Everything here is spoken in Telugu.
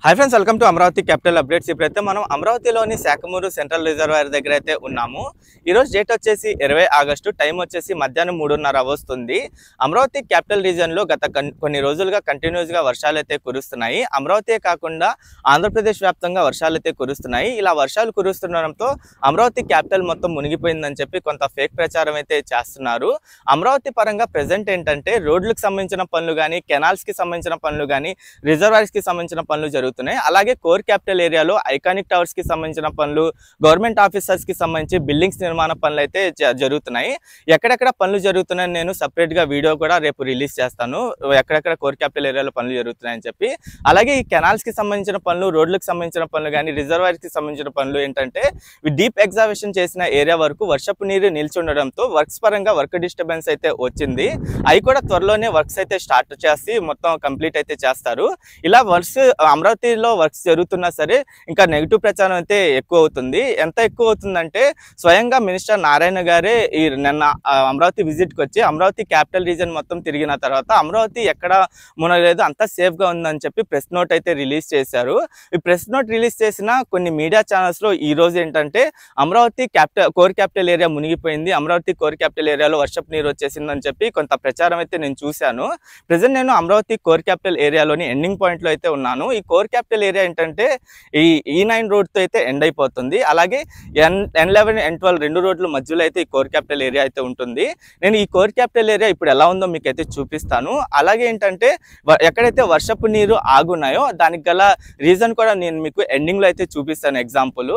High friends welcome to Amaravati capital updates इప్పుడైతే మనం అమరావతిలోని శాఖమూరు సెంట్రల్ రిజర్వాయర్ దగ్గర అయితే ఉన్నాము। ఈ రోజు డేట్ వచ్చేసి 20 ఆగస్టు, టైం వచ్చేసి మధ్యాహ్నం 3:30 వస్తుంది। అమరావతి క్యాపిటల్ రీజియన్ లో గత కొన్ని రోజులుగా కంటిన్యూస్ గా వర్షాలు అయితే కురుస్తున్నాయి। అమరావతి కాకుండా ఆంధ్రప్రదేశ్ వ్యాప్తంగా వర్షాలు అయితే కురుస్తున్నాయి। ఇలా వర్షాలు కురుస్తుండడంతో అమరావతి క్యాపిటల్ మొత్తం మునిగిపోయిందని చెప్పి కొంత ఫేక్ ప్రచారం అయితే చేస్తున్నారు। అమరావతి పరంగా ప్రెజెంట్ ఏంటంటే రోడ్లకు సంబంధించిన పనులు గాని, కెనాల్స్ కి సంబంధించిన పనులు గాని, రిజర్వాయర్స్ కి సంబంధించిన పనులు జరుగుతున్నాయి। అలాగే కోర్ క్యాపిటల్ ఏరియాలో ఐకానిక్ టవర్స్ కి సంబంధించిన పనులు, గవర్నమెంట్ ఆఫీసర్స్ కి సంబంధించి బిల్డింగ్స్ నిర్మాణ పనులు అయితే జరుగుతున్నాయి। ఎక్కడెక్కడ పనులు జరుగుతున్నాయని నేను సెపరేట్ గా వీడియో కూడా రేపు రిలీజ్ చేస్తాను, ఎక్కడెక్కడ కోర్ క్యాపిటల్ ఏరియాలో పనులు జరుగుతున్నాయని చెప్పి। అలాగే ఈ కెనాల్స్ కి సంబంధించిన పనులు, రోడ్లకు సంబంధించిన పనులు కానీ, రిజర్వాయర్స్ కి సంబంధించిన పనులు ఏంటంటే డీప్ ఎగ్జావేషన్ చేసిన ఏరియా వరకు వర్షపు నీరు నిలిచి ఉండడంతో వర్క్స్ పరంగా వర్క్ డిస్టర్బెన్స్ అయితే వచ్చింది। అవి కూడా త్వరలోనే వర్క్స్ అయితే స్టార్ట్ చేసి మొత్తం కంప్లీట్ అయితే చేస్తారు। ఇలా వర్క్స్ అమరావతిలో వర్క్స్ జరుగుతున్నా సరే ఇంకా నెగిటివ్ ప్రచారం అయితే ఎక్కువ అవుతుంది। ఎంత ఎక్కువ అవుతుందంటే స్వయంగా మినిస్టర్ నారాయణ గారే ఈ నిన్న అమరావతి విజిట్కి వచ్చి అమరావతి క్యాపిటల్ రీజన్ మొత్తం తిరిగిన తర్వాత అమరావతి ఎక్కడ మునగలేదు, అంతా సేఫ్ గా ఉందని చెప్పి ప్రెస్ నోట్ అయితే రిలీజ్ చేశారు। ఈ ప్రెస్ నోట్ రిలీజ్ చేసిన కొన్ని మీడియా ఛానల్స్ లో ఈ రోజు ఏంటంటే అమరావతి కోర్ క్యాపిటల్ ఏరియా మునిగిపోయింది, అమరావతి కోర్ క్యాపిటల్ ఏరియాలో వర్షపు నీరు వచ్చేసిందని చెప్పి కొంత ప్రచారం అయితే నేను చూశాను। ప్రెసెంట్ నేను అమరావతి కోర్ క్యాపిటల్ ఏరియాలోని ఎండింగ్ పాయింట్ లో అయితే ఉన్నాను। ఈ కోర్ క్యాపిటల్ ఏరియా ఏంటంటే ఈ E9 రోడ్ తో అయితే ఎండ్ అయిపోతుంది। అలాగే N11, N12 రెండు రోడ్ల మధ్యలో అయితే ఈ కోర్ క్యాపిటల్ ఏరియా అయితే ఉంటుంది। నేను ఈ కోర్ క్యాపిటల్ ఏరియా ఇప్పుడు ఎలా ఉందో మీకు అయితే చూపిస్తాను। అలాగే ఏంటంటే ఎక్కడైతే వర్షపు నీరు ఆగున్నాయో దానికి గల రీజన్ కూడా నేను మీకు ఎండింగ్ లో అయితే చూపిస్తాను ఎగ్జాంపుల్।